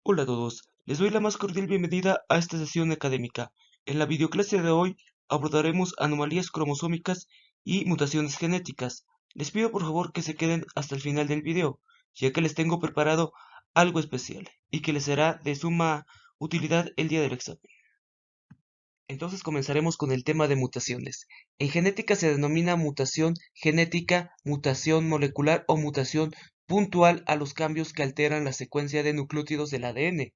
Hola a todos, les doy la más cordial bienvenida a esta sesión académica. En la videoclase de hoy abordaremos anomalías cromosómicas y mutaciones genéticas. Les pido por favor que se queden hasta el final del video, ya que les tengo preparado algo especial y que les será de suma utilidad el día del examen. Entonces comenzaremos con el tema de mutaciones. En genética se denomina mutación genética, mutación molecular o mutación puntual a los cambios que alteran la secuencia de nucleótidos del ADN.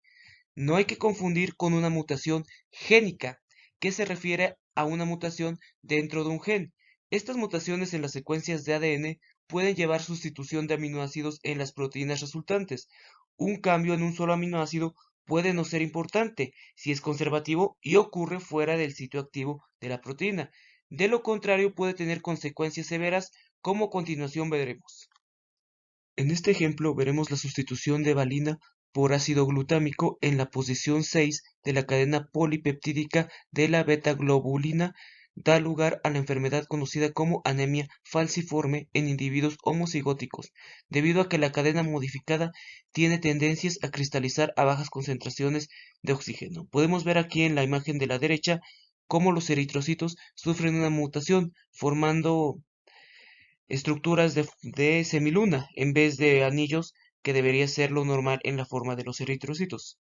No hay que confundir con una mutación génica, que se refiere a una mutación dentro de un gen. Estas mutaciones en las secuencias de ADN pueden llevar sustitución de aminoácidos en las proteínas resultantes. Un cambio en un solo aminoácido puede no ser importante si es conservativo y ocurre fuera del sitio activo de la proteína. De lo contrario, puede tener consecuencias severas, como a continuación veremos. En este ejemplo veremos la sustitución de valina por ácido glutámico en la posición 6 de la cadena polipeptídica de la betaglobulina da lugar a la enfermedad conocida como anemia falciforme en individuos homocigóticos, debido a que la cadena modificada tiene tendencias a cristalizar a bajas concentraciones de oxígeno. Podemos ver aquí en la imagen de la derecha cómo los eritrocitos sufren una mutación, formando estructuras de semiluna en vez de anillos, que debería ser lo normal en la forma de los eritrocitos.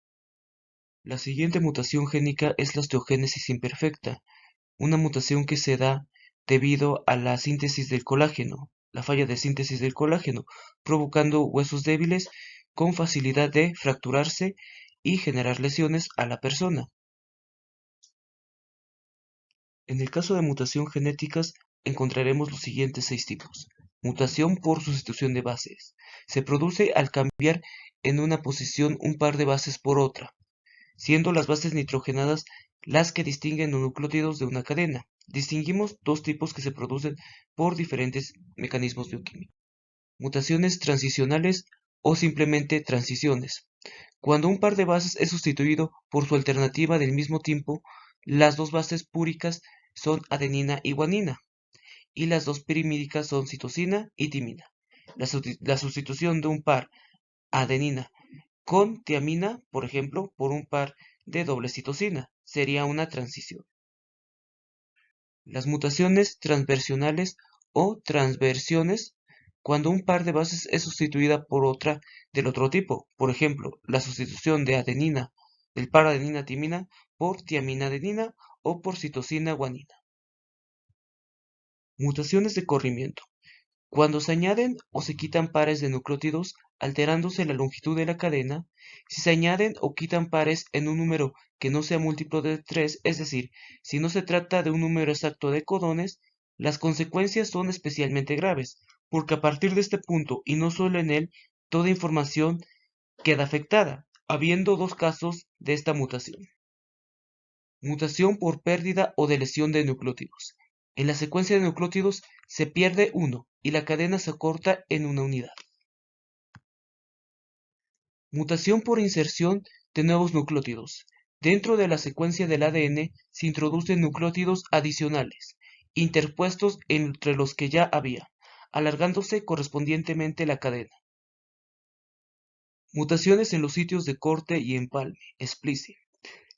La siguiente mutación génica es la osteogénesis imperfecta, una mutación que se da debido a la síntesis del colágeno, la falla de síntesis del colágeno, provocando huesos débiles con facilidad de fracturarse y generar lesiones a la persona. En el caso de mutación genéticas, encontraremos los siguientes 6 tipos. Mutación por sustitución de bases. Se produce al cambiar en una posición un par de bases por otra, siendo las bases nitrogenadas las que distinguen los nucleótidos de una cadena. Distinguimos dos tipos que se producen por diferentes mecanismos bioquímicos. Mutaciones transicionales o simplemente transiciones. Cuando un par de bases es sustituido por su alternativa del mismo tipo, las dos bases púricas son adenina y guanina, y las dos pirimídicas son citosina y timina. La sustitución de un par adenina con tiamina, por ejemplo, por un par de doble citosina, sería una transición. Las mutaciones transversionales o transversiones, cuando un par de bases es sustituida por otra del otro tipo, por ejemplo, la sustitución de adenina del par adenina-timina por tiamina-adenina o por citosina-guanina. Mutaciones de corrimiento. Cuando se añaden o se quitan pares de nucleótidos, alterándose la longitud de la cadena, si se añaden o quitan pares en un número que no sea múltiplo de 3, es decir, si no se trata de un número exacto de codones, las consecuencias son especialmente graves, porque a partir de este punto, y no solo en él, toda información queda afectada, habiendo dos casos de esta mutación. Mutación por pérdida o de lesión de nucleótidos. En la secuencia de nucleótidos se pierde uno y la cadena se acorta en una unidad. Mutación por inserción de nuevos nucleótidos. Dentro de la secuencia del ADN se introducen nucleótidos adicionales, interpuestos entre los que ya había, alargándose correspondientemente la cadena. Mutaciones en los sitios de corte y empalme, splicing.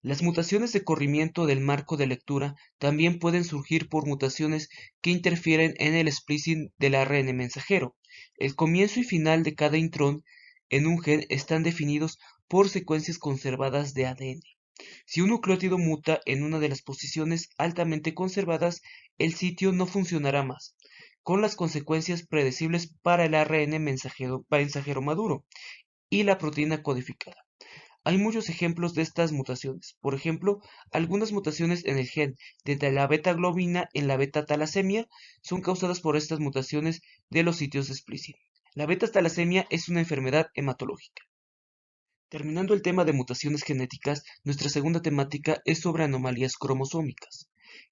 Las mutaciones de corrimiento del marco de lectura también pueden surgir por mutaciones que interfieren en el splicing del ARN mensajero. El comienzo y final de cada intrón en un gen están definidos por secuencias conservadas de ADN. Si un nucleótido muta en una de las posiciones altamente conservadas, el sitio no funcionará más, con las consecuencias predecibles para el ARN mensajero maduro y la proteína codificada. Hay muchos ejemplos de estas mutaciones. Por ejemplo, algunas mutaciones en el gen de la beta-globina en la beta-talasemia son causadas por estas mutaciones de los sitios de splicing. La beta-talasemia es una enfermedad hematológica. Terminando el tema de mutaciones genéticas, nuestra segunda temática es sobre anomalías cromosómicas.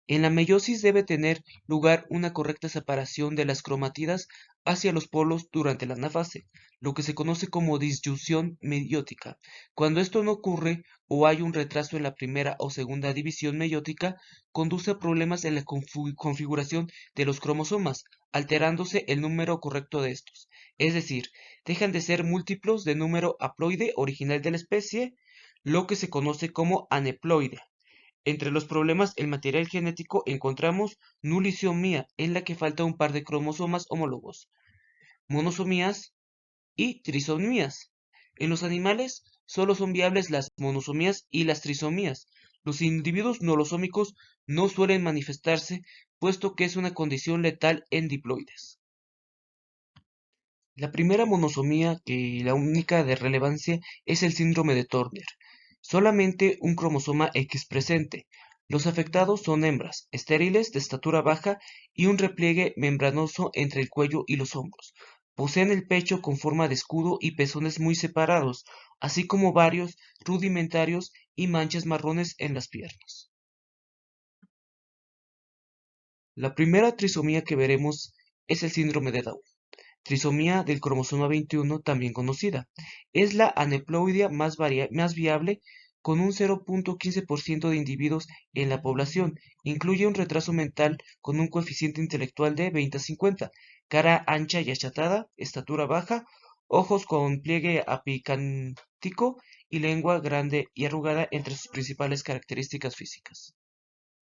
En la meiosis debe tener lugar una correcta separación de las cromátidas hacia los polos durante la anafase, lo que se conoce como disyunción meiótica. Cuando esto no ocurre o hay un retraso en la primera o segunda división meiótica, conduce a problemas en la configuración de los cromosomas, alterándose el número correcto de estos. es decir, dejan de ser múltiplos del número haploide original de la especie, lo que se conoce como aneploide. Entre los problemas el material genético encontramos nulisomía, en la que falta un par de cromosomas homólogos, monosomías y trisomías. En los animales solo son viables las monosomías y las trisomías. Los individuos nolosómicos no suelen manifestarse, puesto que es una condición letal en diploides. La primera monosomía, que la única de relevancia, es el síndrome de Turner. Solamente un cromosoma X presente. Los afectados son hembras, estériles, de estatura baja y un repliegue membranoso entre el cuello y los hombros. Poseen el pecho con forma de escudo y pezones muy separados, así como varios rudimentarios y manchas marrones en las piernas. La primera trisomía que veremos es el síndrome de Down. Trisomía del cromosoma 21, también conocida. Es la aneuploidia más viable, con un 0.15% de individuos en la población. Incluye un retraso mental con un coeficiente intelectual de 20-50, cara ancha y achatada, estatura baja, ojos con pliegue apicántico y lengua grande y arrugada entre sus principales características físicas.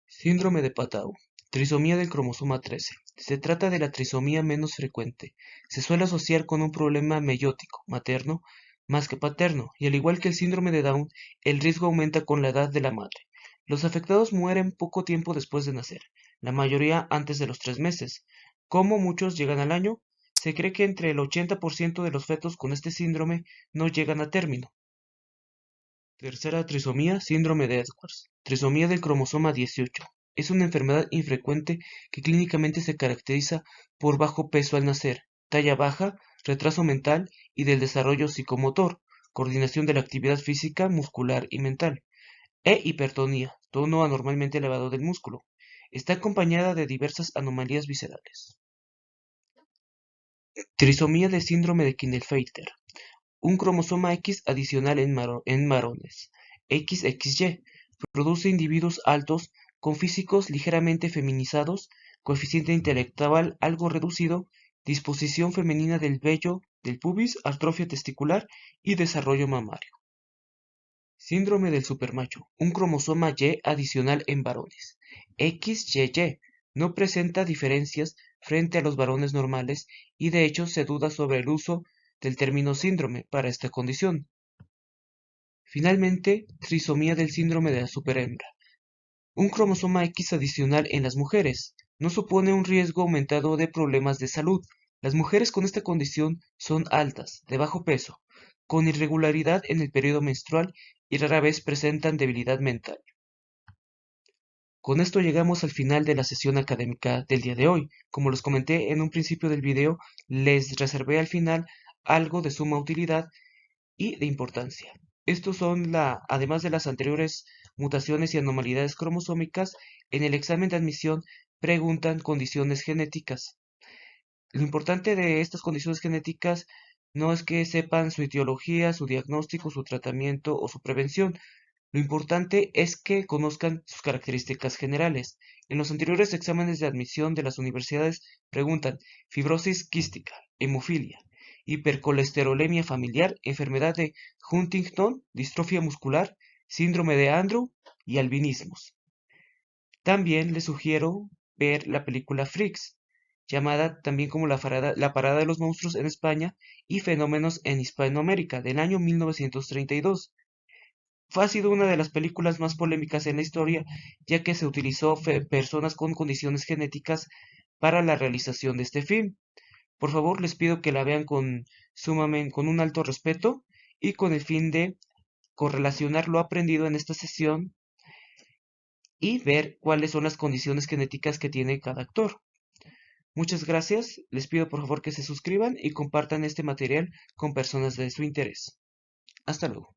Síndrome de Patau. Trisomía del cromosoma 13. Se trata de la trisomía menos frecuente. Se suele asociar con un problema meiótico, materno, más que paterno, y al igual que el síndrome de Down, el riesgo aumenta con la edad de la madre. Los afectados mueren poco tiempo después de nacer, la mayoría antes de los 3 meses. Como muchos llegan al año, se cree que entre el 80% de los fetos con este síndrome no llegan a término. Tercera trisomía, síndrome de Edwards. Trisomía del cromosoma 18. Es una enfermedad infrecuente que clínicamente se caracteriza por bajo peso al nacer, talla baja, retraso mental y del desarrollo psicomotor, coordinación de la actividad física, muscular y mental, e hipertonía, tono anormalmente elevado del músculo. Está acompañada de diversas anomalías viscerales. Trisomía de síndrome de Klinefelter. Un cromosoma X adicional en varones, XXY, produce individuos altos, con físicos ligeramente feminizados, coeficiente intelectual algo reducido, disposición femenina del vello del pubis, atrofia testicular y desarrollo mamario. Síndrome del supermacho. Un cromosoma Y adicional en varones, XYY, no presenta diferencias frente a los varones normales y de hecho se duda sobre el uso del término síndrome para esta condición. Finalmente, trisomía del síndrome de la superhembra. Un cromosoma X adicional en las mujeres no supone un riesgo aumentado de problemas de salud. Las mujeres con esta condición son altas, de bajo peso, con irregularidad en el periodo menstrual y rara vez presentan debilidad mental. Con esto llegamos al final de la sesión académica del día de hoy. Como les comenté en un principio del video, les reservé al final algo de suma utilidad y de importancia. Estos son, además de las anteriores mutaciones y anomalías cromosómicas, en el examen de admisión preguntan condiciones genéticas. Lo importante de estas condiciones genéticas no es que sepan su etiología, su diagnóstico, su tratamiento o su prevención. Lo importante es que conozcan sus características generales. En los anteriores exámenes de admisión de las universidades preguntan fibrosis quística, hemofilia, hipercolesterolemia familiar, enfermedad de Huntington, distrofia muscular, síndrome de Andrew y albinismos. También les sugiero ver la película Freaks, llamada también como la Parada de los Monstruos en España y Fenómenos en Hispanoamérica, del año 1932. Ha sido una de las películas más polémicas en la historia, ya que se utilizó personas con condiciones genéticas para la realización de este film. Por favor, les pido que la vean con un alto respeto y con el fin de correlacionar lo aprendido en esta sesión y ver cuáles son las condiciones genéticas que tiene cada actor. Muchas gracias, les pido por favor que se suscriban y compartan este material con personas de su interés. Hasta luego.